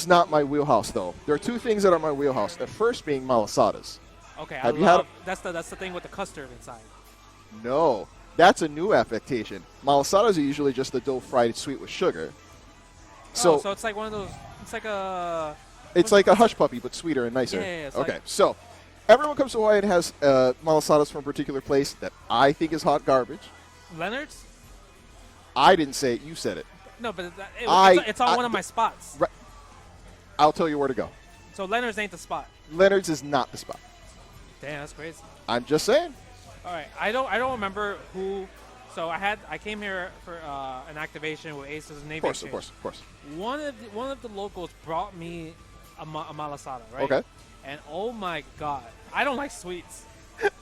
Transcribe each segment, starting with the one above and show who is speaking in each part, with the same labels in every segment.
Speaker 1: is not my wheelhouse, though. There are two things that are my wheelhouse. The first being malasadas.
Speaker 2: Okay,
Speaker 1: Have you had
Speaker 2: that's the thing with the custard inside.
Speaker 1: No, that's a new affectation. Malasadas are usually just the dough fried sweet with sugar. So
Speaker 2: it's like one of those. It's like a.
Speaker 1: It's like a hush puppy, but sweeter and nicer.
Speaker 2: Yeah,
Speaker 1: okay,
Speaker 2: like,
Speaker 1: so everyone comes to Hawaii and has malasadas from a particular place that I think is hot garbage.
Speaker 2: Leonard's?
Speaker 1: I didn't say it. You said it.
Speaker 2: No, but it's on one of my spots.
Speaker 1: Right. I'll tell you where to go.
Speaker 2: So Leonard's ain't the spot.
Speaker 1: Leonard's is not the spot.
Speaker 2: Damn, that's crazy.
Speaker 1: I'm just saying.
Speaker 2: All right, I don't remember who. So I came here for an activation with Aces and Navy.
Speaker 1: Of course.
Speaker 2: One of the locals brought me a malasada, right?
Speaker 1: Okay.
Speaker 2: And oh my god, I don't like sweets,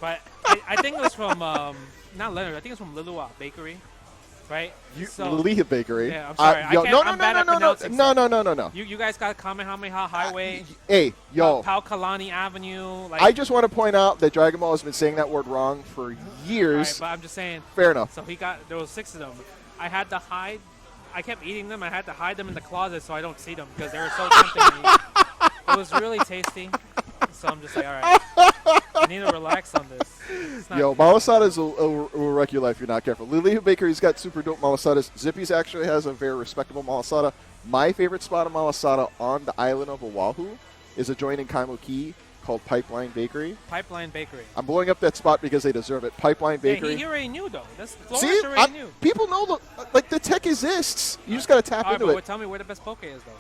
Speaker 2: but I think it was from not Leonard. I think it's from Lilua Bakery, right?
Speaker 1: Lilua Bakery.
Speaker 2: Yeah, I'm sorry. I'm bad at pronouncing stuff.
Speaker 1: No.
Speaker 2: You guys got Kamehameha Highway.
Speaker 1: Hey, yo.
Speaker 2: Paukalani Avenue. Like,
Speaker 1: I just want to point out that Dragon Ball has been saying that word wrong for years.
Speaker 2: Right, but I'm just saying.
Speaker 1: Fair enough.
Speaker 2: So there was 6 of them. I had to hide. I kept eating them. I had to hide them in the closet so I don't see them because they were so tempting me. It was really tasty. So I'm just like, all right, I need to relax on this.
Speaker 1: Yo, malasadas will wreck your life if you're not careful. Lilua Bakery's got super dope malasadas. Zippy's actually has a very respectable malasada. My favorite spot of malasada on the island of Oahu is a joint in Kaimo Key called Pipeline Bakery.
Speaker 2: Pipeline Bakery.
Speaker 1: I'm blowing up that spot because they deserve it. Pipeline Bakery.
Speaker 2: Yeah, he already knew, though.
Speaker 1: See,
Speaker 2: already knew.
Speaker 1: People know the tech exists. You just got to tap into it.
Speaker 2: Tell me where the best poke is, though.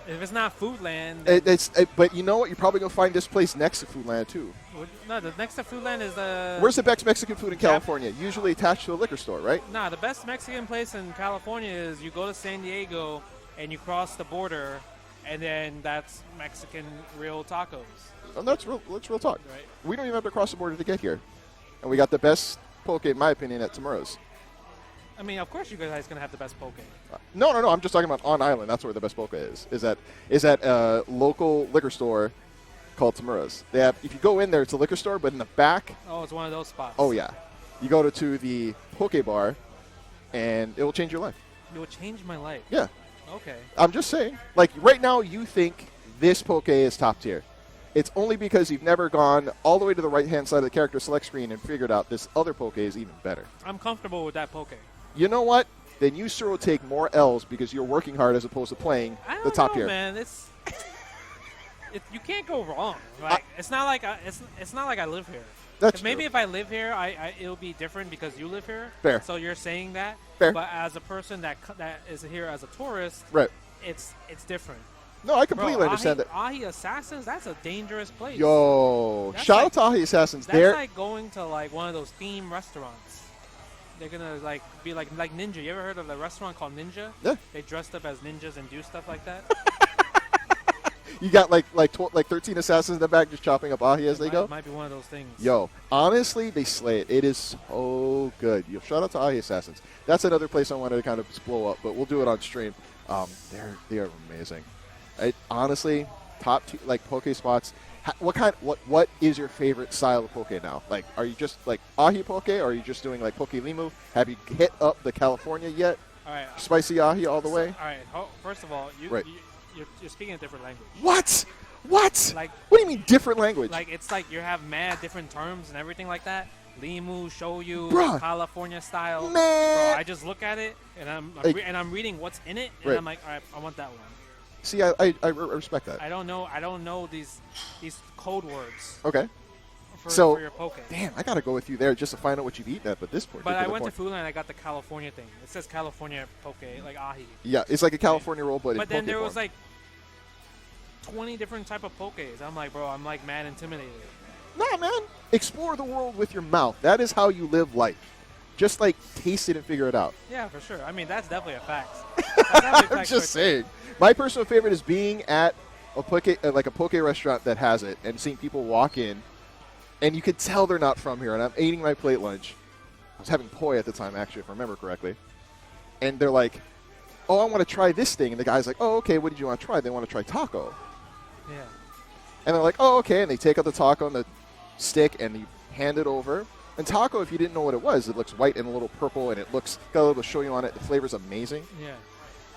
Speaker 2: If it's not Foodland,
Speaker 1: but you know what? You're probably gonna find this place next to Foodland too.
Speaker 2: No, the next to Foodland is the.
Speaker 1: Where's the best Mexican food in California? Usually attached to a liquor store, right?
Speaker 2: Nah, the best Mexican place in California is you go to San Diego and you cross the border, and then that's Mexican real tacos.
Speaker 1: And that's real talk.
Speaker 2: Right.
Speaker 1: We don't even have to cross the border to get here, and we got the best poke, in my opinion, at Tamura's.
Speaker 2: I mean, of course you guys gonna have the best poke.
Speaker 1: No. I'm just talking about on island. That's where the best poke is. Is at a local liquor store called Tamura's. They have. If you go in there, it's a liquor store, but in the back.
Speaker 2: Oh, it's one of those spots.
Speaker 1: Oh yeah, you go to the poke bar, and it will change your life.
Speaker 2: It will change my life.
Speaker 1: Yeah.
Speaker 2: Okay.
Speaker 1: I'm just saying. Like right now, you think this poke is top tier. It's only because you've never gone all the way to the right-hand side of the character select screen and figured out this other poke is even better.
Speaker 2: I'm comfortable with that poke.
Speaker 1: You know what? Then you sure will take more L's because you're working hard as opposed to playing the top tier.
Speaker 2: Man, you can't go wrong. Like it's not like I live here.
Speaker 1: That's
Speaker 2: maybe
Speaker 1: true.
Speaker 2: if I live here, it'll be different because you live here.
Speaker 1: Fair.
Speaker 2: So you're saying that.
Speaker 1: Fair.
Speaker 2: But as a person that is here as a tourist,
Speaker 1: right?
Speaker 2: It's different.
Speaker 1: No, I completely understand that.
Speaker 2: Ahi Assassins, that's a dangerous place.
Speaker 1: Yo, shout out to Ahi Assassins.
Speaker 2: That's like going to like one of those theme restaurants. They're gonna be like Ninja. You ever heard of a restaurant called Ninja?
Speaker 1: Yeah.
Speaker 2: They dressed up as ninjas and do stuff like that.
Speaker 1: You got like 13 assassins in the back just chopping up Ahi as they go.
Speaker 2: It might be one of those things.
Speaker 1: Yo, honestly, they slay it. It is so good. Yo, shout out to Ahi Assassins. That's another place I wanted to kind of blow up, but we'll do it on stream. They are amazing. Honestly, top poke spots. What is your favorite style of poke now? Like, are you just like ahi poke, or are you just doing like poke limu? Have you hit up the California yet?
Speaker 2: All right,
Speaker 1: spicy ahi all the way.
Speaker 2: All right. First of all, you're speaking a different language.
Speaker 1: What?
Speaker 2: Like,
Speaker 1: what do you mean different language?
Speaker 2: Like it's like you have mad different terms and everything like that. Limu, shoyu,
Speaker 1: Bruh.
Speaker 2: California style.
Speaker 1: Man.
Speaker 2: Bro, I just look at it and I'm reading what's in it, and
Speaker 1: right.
Speaker 2: I'm like, all right, I want that one.
Speaker 1: See, I respect that.
Speaker 2: I don't know these code words.
Speaker 1: Okay.
Speaker 2: For your poke.
Speaker 1: Damn, I gotta go with you there just to find out what you've eaten at. But this point.
Speaker 2: But I went to Foodland and I got the California thing. It says California poke, like ahi.
Speaker 1: Yeah, it's like a California roll, but
Speaker 2: then
Speaker 1: in
Speaker 2: there
Speaker 1: poke
Speaker 2: was
Speaker 1: form.
Speaker 2: like 20 different type of pokes. I'm like, bro, I'm like mad intimidated.
Speaker 1: Nah, man. Explore the world with your mouth. That is how you live life. Just like taste it and figure it out.
Speaker 2: Yeah, for sure. I mean, that's definitely a fact.
Speaker 1: I'm just saying. My personal favorite is being at a poke restaurant that has it and seeing people walk in, and you could tell they're not from here. And I'm eating my plate lunch. I was having poi at the time, actually, if I remember correctly. And they're like, "Oh, I want to try this thing." And the guy's like, "Oh, okay. What did you want to try?" They want to try taco.
Speaker 2: Yeah.
Speaker 1: And they're like, "Oh, okay." And they take out the taco on the stick and you hand it over. And taco, if you didn't know what it was, it looks white and a little purple, and it looks got a little shoyu on it. The flavor's amazing.
Speaker 2: Yeah.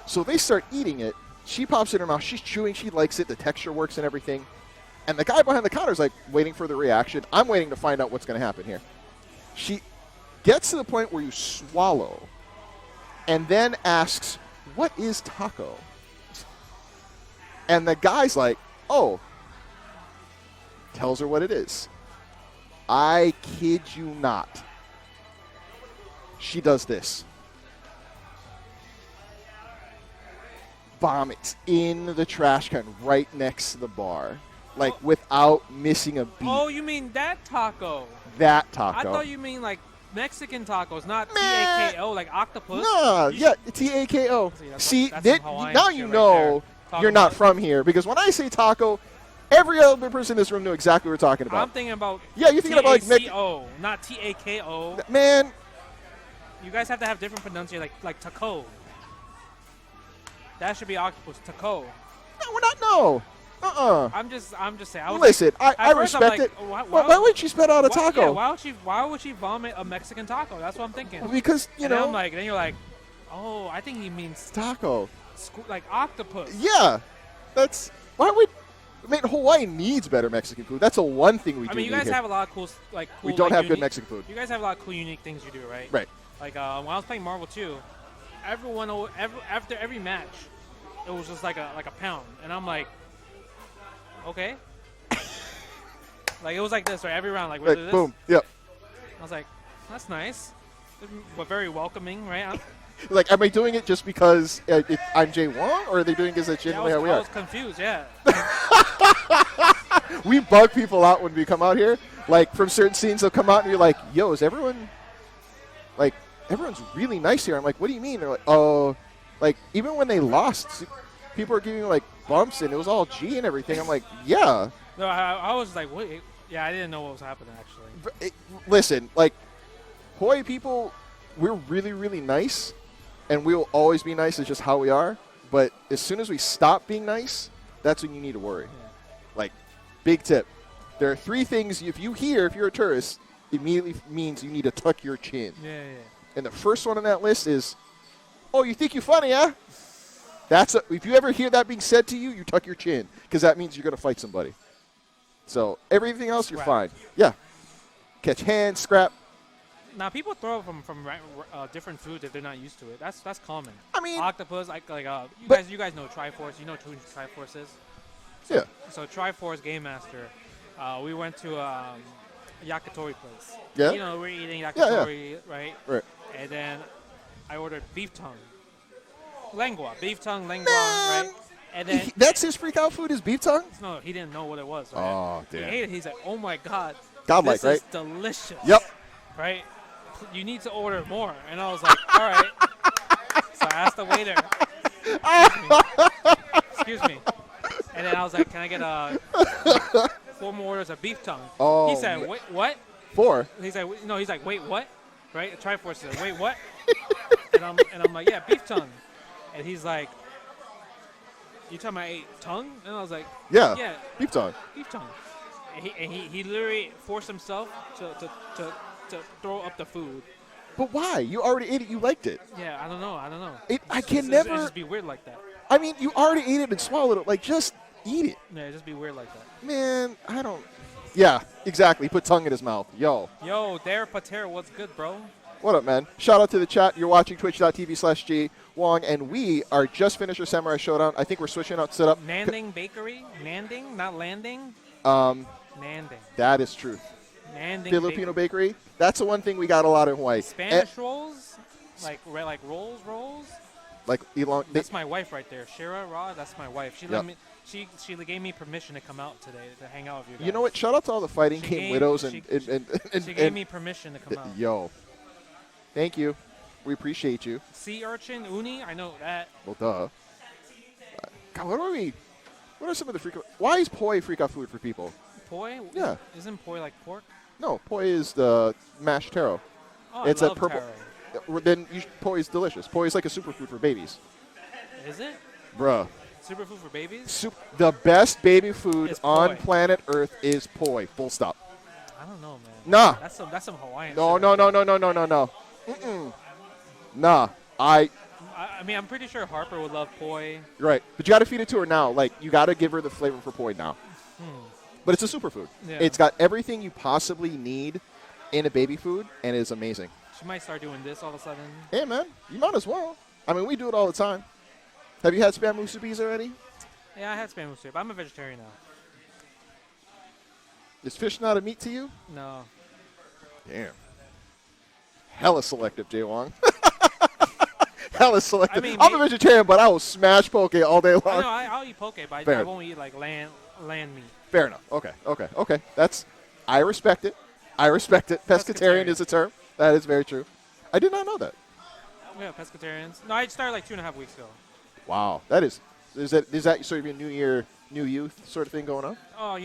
Speaker 1: So they start eating it. She pops it in her mouth. She's chewing. She likes it. The texture works and everything. And the guy behind the counter is like waiting for the reaction. I'm waiting to find out what's going to happen here. She gets to the point where you swallow and then asks, "What is taco?" And the guy's like, "Oh," tells her what it is. I kid you not. She does this. Vomits in the trash can right next to the bar. Like, without missing a beat.
Speaker 2: Oh, you mean that taco?
Speaker 1: That taco.
Speaker 2: I thought you mean like Mexican tacos, not T-A-K-O, like octopus.
Speaker 1: Nah, yeah, T-A-K-O.
Speaker 2: See,
Speaker 1: now you know you're not from here. Because when I say taco, every other person in this room knew exactly what we're talking about.
Speaker 2: I'm thinking about
Speaker 1: you're thinking about like
Speaker 2: T-A-C-O, not T-A-K-O.
Speaker 1: Man.
Speaker 2: You guys have to have different pronunciation, like taco. That should be octopus, taco.
Speaker 1: No, we're not, no.
Speaker 2: I'm just saying.
Speaker 1: Listen, I respect it. Why would she spit out a taco?
Speaker 2: Yeah, why would she vomit a Mexican taco? That's what I'm thinking.
Speaker 1: Because, you know.
Speaker 2: Then you're like, oh, I think he means
Speaker 1: taco.
Speaker 2: Like octopus.
Speaker 1: Yeah. Hawaii needs better Mexican food. That's the one thing we do.
Speaker 2: I mean, you guys have a lot of cool,
Speaker 1: we don't have good Mexican food.
Speaker 2: You guys have a lot of cool, unique things you do, right?
Speaker 1: Right.
Speaker 2: Like when I was playing Marvel 2, after every match, it was just like a pound, and I'm like, okay. Like it was like this, right? Every round, like we'll do this.
Speaker 1: Boom. Yep.
Speaker 2: I was like, that's nice, but very welcoming, right?
Speaker 1: Like, am I doing it just because I'm Jay Wong, or are they doing it because genuinely how we are?
Speaker 2: I was confused, yeah.
Speaker 1: We bug people out when we come out here. Like, from certain scenes, they'll come out and you're like, yo, is everyone, like, everyone's really nice here. I'm like, what do you mean? They're like, oh, like, even when they lost, people are giving like bumps and it was all G and everything. I'm like, yeah.
Speaker 2: No, I was like, wait. Yeah, I didn't know what was happening, actually.
Speaker 1: Listen, like, Hawaii people, we're really, really nice. And we will always be nice. It's just how we are. But as soon as we stop being nice, that's when you need to worry. Yeah. Like, big tip. There are 3 things, if you're a tourist, immediately means you need to tuck your chin.
Speaker 2: Yeah.
Speaker 1: And the first one on that list is, oh, you think you're funny, huh? If you ever hear that being said to you, you tuck your chin. Because that means you're going to fight somebody. So everything else, you're fine. Yeah. Catch hands, scrap.
Speaker 2: Now, people throw from different foods if they're not used to it. That's common.
Speaker 1: I mean,
Speaker 2: octopus, you guys know Triforce. You know who Triforce is?
Speaker 1: Yeah.
Speaker 2: So Triforce Game Master, we went to a yakitori place.
Speaker 1: Yeah.
Speaker 2: You know, we're eating yakitori, right?
Speaker 1: Right.
Speaker 2: And then I ordered beef tongue, beef tongue, lengua,
Speaker 1: Man.
Speaker 2: right? And then
Speaker 1: that's his freak out food is beef tongue?
Speaker 2: No, he didn't know what it was. Right?
Speaker 1: Oh, damn.
Speaker 2: He ate it. He's like, oh my god,
Speaker 1: godlike,
Speaker 2: this
Speaker 1: right?
Speaker 2: is delicious.
Speaker 1: Yep.
Speaker 2: Right. You need to order more. And I was like, all right. So I asked the waiter. Excuse me. And then I was like, can I get 4 more orders of beef tongue?
Speaker 1: Oh.
Speaker 2: He said, wait, what?
Speaker 1: 4?
Speaker 2: He's like, wait, what? Right? Triforce said, wait, what? and I'm like, yeah, beef tongue. And he's like, you talking about I ate tongue? And I was like, yeah,
Speaker 1: beef tongue.
Speaker 2: Beef tongue. And he literally forced himself to throw up the food.
Speaker 1: But why? You already ate it. You liked it.
Speaker 2: Yeah, I don't know.
Speaker 1: I can never.
Speaker 2: It just be weird like that.
Speaker 1: I mean, you already ate it and swallowed it. Like, just eat it.
Speaker 2: Yeah, just be weird like that.
Speaker 1: Man, I don't. Yeah, exactly. Put tongue in his mouth. Yo,
Speaker 2: Dare Pater, what's good, bro?
Speaker 1: What up, man? Shout out to the chat. You're watching twitch.tv/G Wong, and we are just finished our Samurai Showdown. I think we're switching out setup.
Speaker 2: Nanding Bakery? Nanding, not landing? Nanding.
Speaker 1: That is truth.
Speaker 2: Nanding
Speaker 1: Filipino bakery. That's the one thing we got a lot in Hawaii.
Speaker 2: Spanish rolls? Like rolls? Like
Speaker 1: elong.
Speaker 2: That's my wife right there. Shira Ra, that's my wife. She let me. She gave me permission to come out today to hang out with you guys.
Speaker 1: You know what? Shout out to all the Fighting Game widows and
Speaker 2: she gave me permission to come out.
Speaker 1: Yo, thank you. We appreciate you.
Speaker 2: Sea urchin, uni, I know that.
Speaker 1: Well, duh. God, what are some of the freak? Why is poi freak out food for people?
Speaker 2: Poi?
Speaker 1: Yeah.
Speaker 2: Isn't poi like pork?
Speaker 1: No, poi is the mashed taro.
Speaker 2: Oh,
Speaker 1: it's
Speaker 2: I love
Speaker 1: a purple.
Speaker 2: Taro.
Speaker 1: Then poi is delicious. Poi is like a superfood for babies.
Speaker 2: Is it?
Speaker 1: Bruh.
Speaker 2: Superfood for babies?
Speaker 1: The best baby food on
Speaker 2: poi.
Speaker 1: planet Earth is poi. Full stop.
Speaker 2: I don't know, man.
Speaker 1: Nah.
Speaker 2: That's some Hawaiian
Speaker 1: No.
Speaker 2: shit.
Speaker 1: Mm-mm. Nah.
Speaker 2: I mean, I'm pretty sure Harper would love poi.
Speaker 1: Right. But you got to feed it to her now. Like, you got to give her the flavor for poi now. But it's a superfood.
Speaker 2: Yeah.
Speaker 1: It's got everything you possibly need in a baby food, and it's amazing.
Speaker 2: She might start doing this all of a sudden.
Speaker 1: Hey, man, you might as well. I mean, we do it all the time. Have you had spam musubis already?
Speaker 2: Yeah, I had spam with soup. I'm a vegetarian now.
Speaker 1: Is fish not a meat to you?
Speaker 2: No.
Speaker 1: Damn. Hella selective, Jay Wong. Hella selective.
Speaker 2: I mean,
Speaker 1: I'm a vegetarian, but I will smash poke all day long.
Speaker 2: I know, I'll eat poke, but I won't eat like land meat.
Speaker 1: Fair enough. Okay. I respect it. Pescatarian is a term. That is very true. I did not know that.
Speaker 2: Yeah, pescatarians. No, I started like 2.5 weeks ago.
Speaker 1: Wow. Is that sort of a new year, new youth sort of thing going on?
Speaker 2: Oh,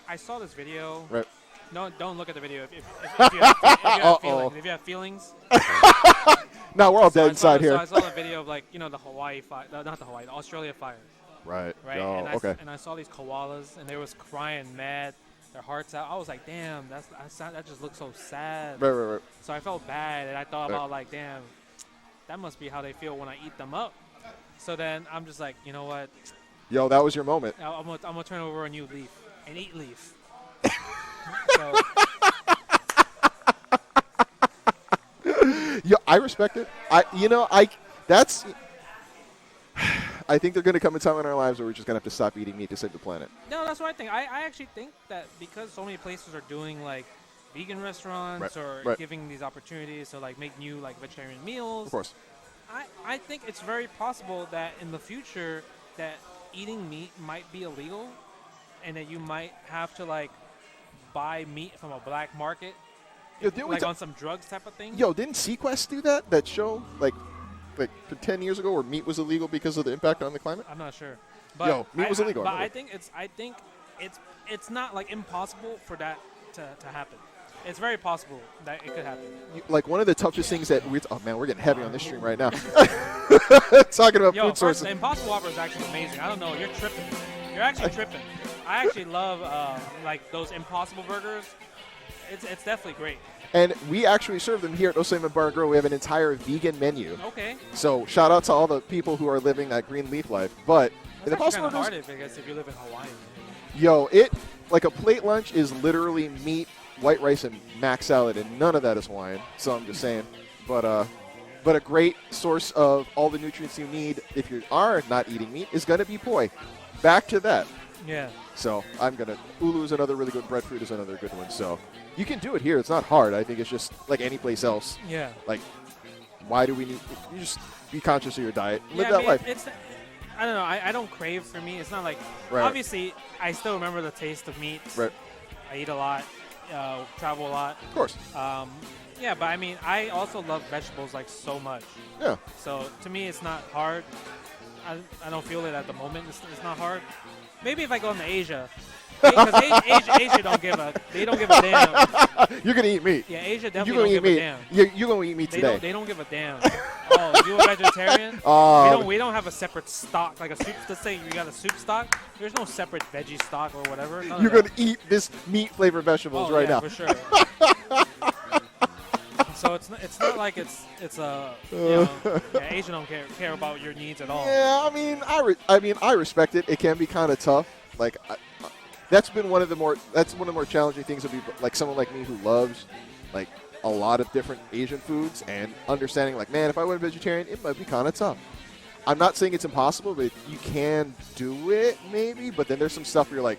Speaker 2: I saw this video.
Speaker 1: Right.
Speaker 2: No, don't look at the video if you have feelings. If you have feelings.
Speaker 1: No, we're all dead inside here.
Speaker 2: So I saw the video of the Hawaii fire, not the Hawaii, the Australia fire.
Speaker 1: Right.
Speaker 2: Right.
Speaker 1: Oh,
Speaker 2: and I saw these koalas, and they was crying mad, their hearts out. I was like, damn, that just looks so sad.
Speaker 1: Right.
Speaker 2: So I felt bad, and I thought about like, damn, that must be how they feel when I eat them up. So then I'm just like, you know what?
Speaker 1: Yo, that was your moment.
Speaker 2: I'm gonna turn over a new leaf and eat leaf. So.
Speaker 1: Yeah, I respect it. I think they're going to come a time in our lives where we're just going to have to stop eating meat to save the planet.
Speaker 2: No, that's what I think. I actually think that because so many places are doing like vegan restaurants or giving these opportunities to like make new like vegetarian meals.
Speaker 1: Of course.
Speaker 2: I think it's very possible that in the future that eating meat might be illegal, and that you might have to like buy meat from a black market, like on some drugs type of thing.
Speaker 1: Yo, didn't Sequest do that show like for 10 years ago where meat was illegal because of the impact on the climate?
Speaker 2: I'm not sure. But
Speaker 1: meat was illegal.
Speaker 2: But I think it's not like impossible for that to happen. It's very possible that it could happen.
Speaker 1: Like one of the toughest things that we're getting heavy on this stream right now. Talking about food sources.
Speaker 2: The Impossible Whopper is actually amazing. I don't know, you're tripping. You're actually tripping. I actually love like those Impossible burgers. It's definitely great.
Speaker 1: And we actually serve them here at Osoyami Bar Grill. We have an entire vegan menu.
Speaker 2: Okay.
Speaker 1: So shout out to all the people who are living that green leaf life. But
Speaker 2: that's actually kind of hard if you live in Hawaii.
Speaker 1: Yo, like a plate lunch is literally meat, white rice, and mac salad, and none of that is Hawaiian. So I'm just saying. But a great source of all the nutrients you need if you are not eating meat is going to be poi. Back to that.
Speaker 2: Yeah.
Speaker 1: So ulu is another really good, breadfruit is another good one. So you can do it here. It's not hard. I think it's just like any place else.
Speaker 2: Yeah.
Speaker 1: Like, why do we need? You just be conscious of your diet. Live
Speaker 2: that
Speaker 1: life.
Speaker 2: I don't know. I don't crave for meat. It's not like obviously I still remember the taste of meat.
Speaker 1: Right.
Speaker 2: I eat a lot, travel a lot.
Speaker 1: Of course.
Speaker 2: Yeah, but I mean, I also love vegetables like so much.
Speaker 1: Yeah.
Speaker 2: So to me, it's not hard. I don't feel it at the moment. It's not hard. Maybe if I go into Asia. Because Asia don't give a damn.
Speaker 1: You're gonna eat meat.
Speaker 2: Yeah, Asia definitely don't give a damn.
Speaker 1: You're gonna eat meat today.
Speaker 2: They don't give a damn. Oh, you a vegetarian? We don't have a separate stock like a soup. Let's say you got a soup stock. There's no separate veggie stock or whatever.
Speaker 1: You're gonna eat this meat flavored vegetables right now.
Speaker 2: For sure. So it's not like it's Asia don't care about your needs at all.
Speaker 1: Yeah, I mean I respect it. It can be kind of tough. Like that's one of the more challenging things would be like someone like me who loves like a lot of different Asian foods and understanding like, man, if I went vegetarian, it might be kind of tough. I'm not saying it's impossible, but you can do it maybe. But then there's some stuff where you're like,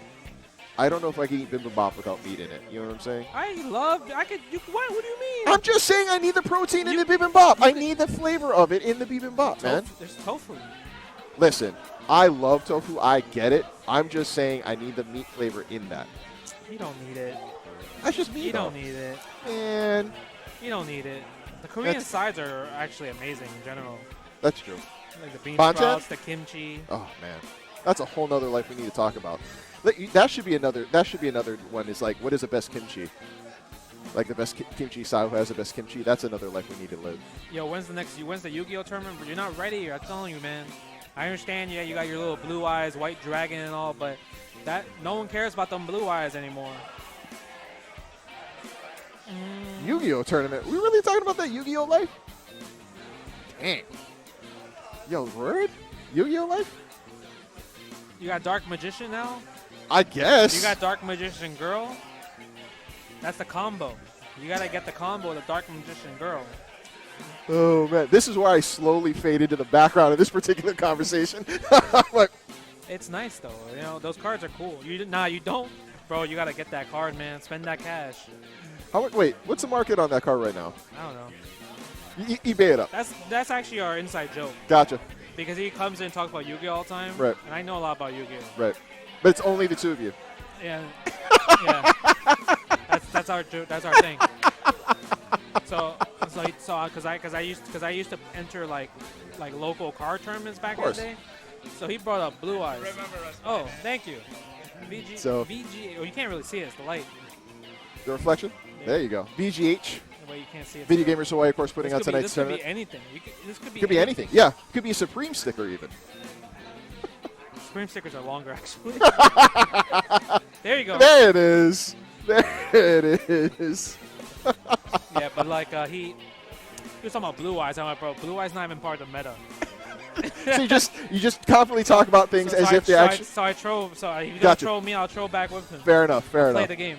Speaker 1: I don't know if I can eat bibimbap without meat in it. You know what I'm saying?
Speaker 2: What do you mean?
Speaker 1: I'm just saying I need the protein in the bibimbap. I need the flavor of it in the bibimbap, man.
Speaker 2: There's tofu.
Speaker 1: Listen, I love tofu. I get it. I'm just saying I need the meat flavor in that.
Speaker 2: You don't need it.
Speaker 1: That's just me,
Speaker 2: You don't need it.
Speaker 1: Man.
Speaker 2: You don't need it. The Korean sides are actually amazing in general.
Speaker 1: That's true.
Speaker 2: Like the bean
Speaker 1: Banchan?
Speaker 2: sprouts, the kimchi.
Speaker 1: Oh, man. That's a whole nother life we need to talk about. That should be another one is like, what is the best kimchi? Like the best kimchi style, who has the best kimchi? That's another life we need to live.
Speaker 2: Yo, when's the Yu-Gi-Oh tournament? But you're not ready. I'm telling you, man. I understand, yeah, you got your little blue eyes, white dragon and all, but no one cares about them blue eyes anymore.
Speaker 1: Yu-Gi-Oh tournament. We really talking about that Yu-Gi-Oh life? Dang. Yo, word? Yu-Gi-Oh life?
Speaker 2: You got Dark Magician now?
Speaker 1: I guess.
Speaker 2: You got Dark Magician Girl? That's the combo. You gotta get the combo of the Dark Magician Girl.
Speaker 1: Oh, man. This is where I slowly fade into the background of this particular conversation. Like,
Speaker 2: It's nice, though. You know, those cards are cool. You don't. Bro, you gotta get that card, man. Spend that cash.
Speaker 1: wait, what's the market on that card right now?
Speaker 2: I don't know.
Speaker 1: eBay it up.
Speaker 2: That's actually our inside joke.
Speaker 1: Gotcha.
Speaker 2: Because he comes in and talks about Yu-Gi-Oh all the time.
Speaker 1: Right.
Speaker 2: And I know a lot about Yu-Gi-Oh.
Speaker 1: Right. But it's only the two of you.
Speaker 2: Yeah. Yeah. That's our thing. Because I used to enter like local card tournaments back in the day. So he brought up Blue Eyes. Oh, thank you. VG. Oh, you can't really see it. It's the light.
Speaker 1: The reflection?
Speaker 2: Yeah.
Speaker 1: There you go. VGH.
Speaker 2: The way you can't see it.
Speaker 1: Video Gamers Hawaii, of course, putting out tonight's tournament.
Speaker 2: This could be anything. This could be
Speaker 1: Could be anything. Yeah. Could be a Supreme sticker even.
Speaker 2: Supreme stickers are longer, actually. There you go.
Speaker 1: There it is. There it is.
Speaker 2: Yeah, but like he was talking about Blue Eyes. I'm like, bro, Blue Eyes not even part of the meta.
Speaker 1: So you just confidently talk about things as if they actually.
Speaker 2: So I troll. So if you don't
Speaker 1: Gotcha.
Speaker 2: troll me, I'll troll back with him.
Speaker 1: Fair enough. Fair
Speaker 2: Play
Speaker 1: enough.
Speaker 2: the game.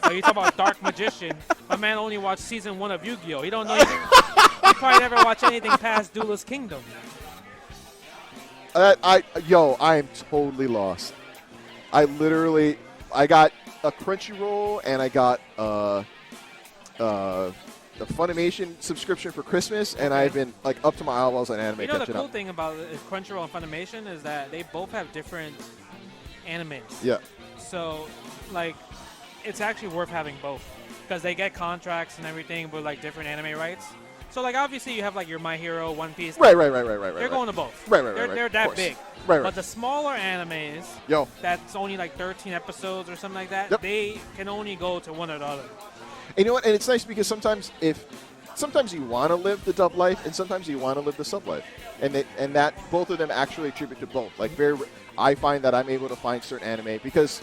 Speaker 2: So you talk about Dark Magician. My man only watched season 1 of Yu-Gi-Oh. He don't know. He probably never watched anything past Duelist Kingdom.
Speaker 1: I am totally lost. I got a Crunchyroll and I got the Funimation subscription for Christmas, and I've been like up to my eyeballs on anime
Speaker 2: You know the
Speaker 1: catching
Speaker 2: cool
Speaker 1: up.
Speaker 2: thing about Crunchyroll and Funimation is that they both have different animes.
Speaker 1: Yeah.
Speaker 2: So, like, it's actually worth having both because they get contracts and everything with like different anime rights. So, like, obviously you have like your My Hero, One Piece.
Speaker 1: Right.
Speaker 2: They're going to both.
Speaker 1: Right.
Speaker 2: They're
Speaker 1: of
Speaker 2: that
Speaker 1: course.
Speaker 2: big.
Speaker 1: Right.
Speaker 2: But the smaller animes,
Speaker 1: Yo.
Speaker 2: that's only like 13 episodes or something like that,
Speaker 1: Yep.
Speaker 2: they can only go to one or the other.
Speaker 1: And you know what? And it's nice because sometimes you want to live the dub life, and sometimes you want to live the sub life, and that both of them actually attribute to both. Like I find that I'm able to find certain anime because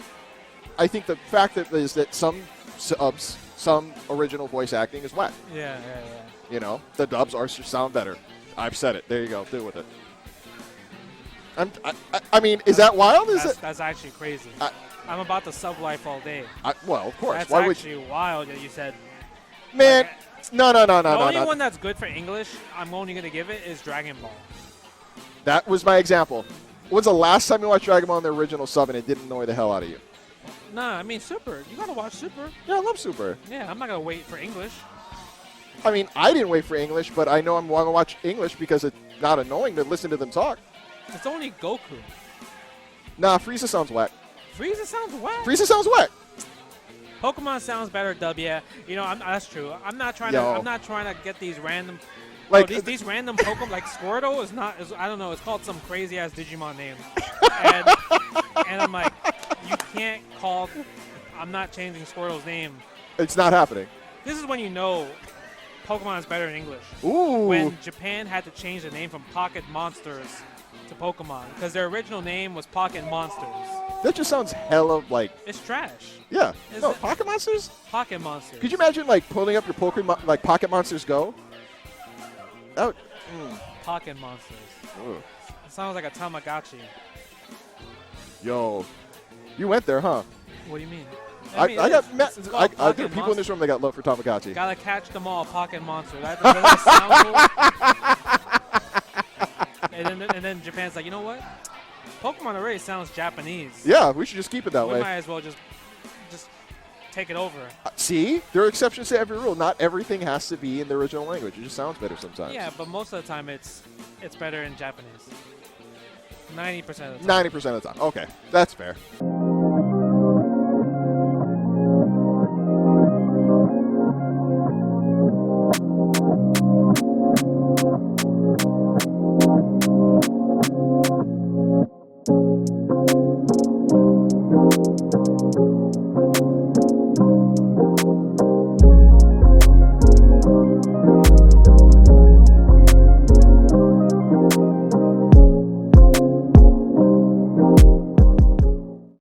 Speaker 1: I think the fact is that some subs, some original voice acting is whack.
Speaker 2: Yeah.
Speaker 1: You know, the dubs sound better. I've said it. There you go. Deal with it. I mean, is that wild?
Speaker 2: That's actually crazy. I'm about the sub life all day.
Speaker 1: Well, of course.
Speaker 2: That's
Speaker 1: Why would
Speaker 2: actually wild that you said.
Speaker 1: man? No.
Speaker 2: The only one that's good for English, I'm only going to give it, is Dragon Ball.
Speaker 1: That was my example. When's the last time you watched Dragon Ball in the original sub and it didn't annoy the hell out of you?
Speaker 2: Nah, I mean, Super. You got to watch Super.
Speaker 1: Yeah, I love Super.
Speaker 2: Yeah, I'm not going to wait for English.
Speaker 1: I mean, I didn't wait for English, but I know I'm going to watch English because it's not annoying to listen to them talk.
Speaker 2: It's only Goku.
Speaker 1: Nah, Frieza sounds whack.
Speaker 2: Frieza sounds whack.
Speaker 1: Frieza sounds whack.
Speaker 2: Pokemon sounds better, dub. Yeah, you know, that's true. I'm not trying to get these random.
Speaker 1: Like
Speaker 2: these random Pokemon, like Squirtle is not. I don't know. It's called some crazy ass Digimon name, and I'm like, you can't call. I'm not changing Squirtle's name.
Speaker 1: It's not happening.
Speaker 2: This is when you know Pokemon is better in English.
Speaker 1: Ooh.
Speaker 2: When Japan had to change the name from Pocket Monsters to Pokemon because their original name was Pocket Monsters.
Speaker 1: That just sounds hella like.
Speaker 2: It's trash.
Speaker 1: Yeah.
Speaker 2: Is
Speaker 1: No,
Speaker 2: it?
Speaker 1: Pocket Monsters?
Speaker 2: Pocket Monsters.
Speaker 1: Could you imagine like pulling up your Pokemon like Pocket Monsters Go? That would,
Speaker 2: Pocket Monsters.
Speaker 1: Ooh.
Speaker 2: It sounds like a Tamagotchi.
Speaker 1: Yo, you went there, huh?
Speaker 2: What do you mean?
Speaker 1: I
Speaker 2: mean,
Speaker 1: got
Speaker 2: it's
Speaker 1: there
Speaker 2: called
Speaker 1: are
Speaker 2: Pocket
Speaker 1: people in this room that got love for Tamagotchi.
Speaker 2: Gotta catch them all, Pocket Monster. That doesn't sound cool. and then Japan's like, you know what? Pokemon already sounds Japanese.
Speaker 1: Yeah, we should just keep it that
Speaker 2: We
Speaker 1: way.
Speaker 2: might as well just take it over.
Speaker 1: See, there are exceptions to every rule. Not everything has to be in the original language. It just sounds better sometimes.
Speaker 2: Yeah, but most of the time it's better in Japanese. 90% of the time.
Speaker 1: 90% of the time. Okay, that's fair.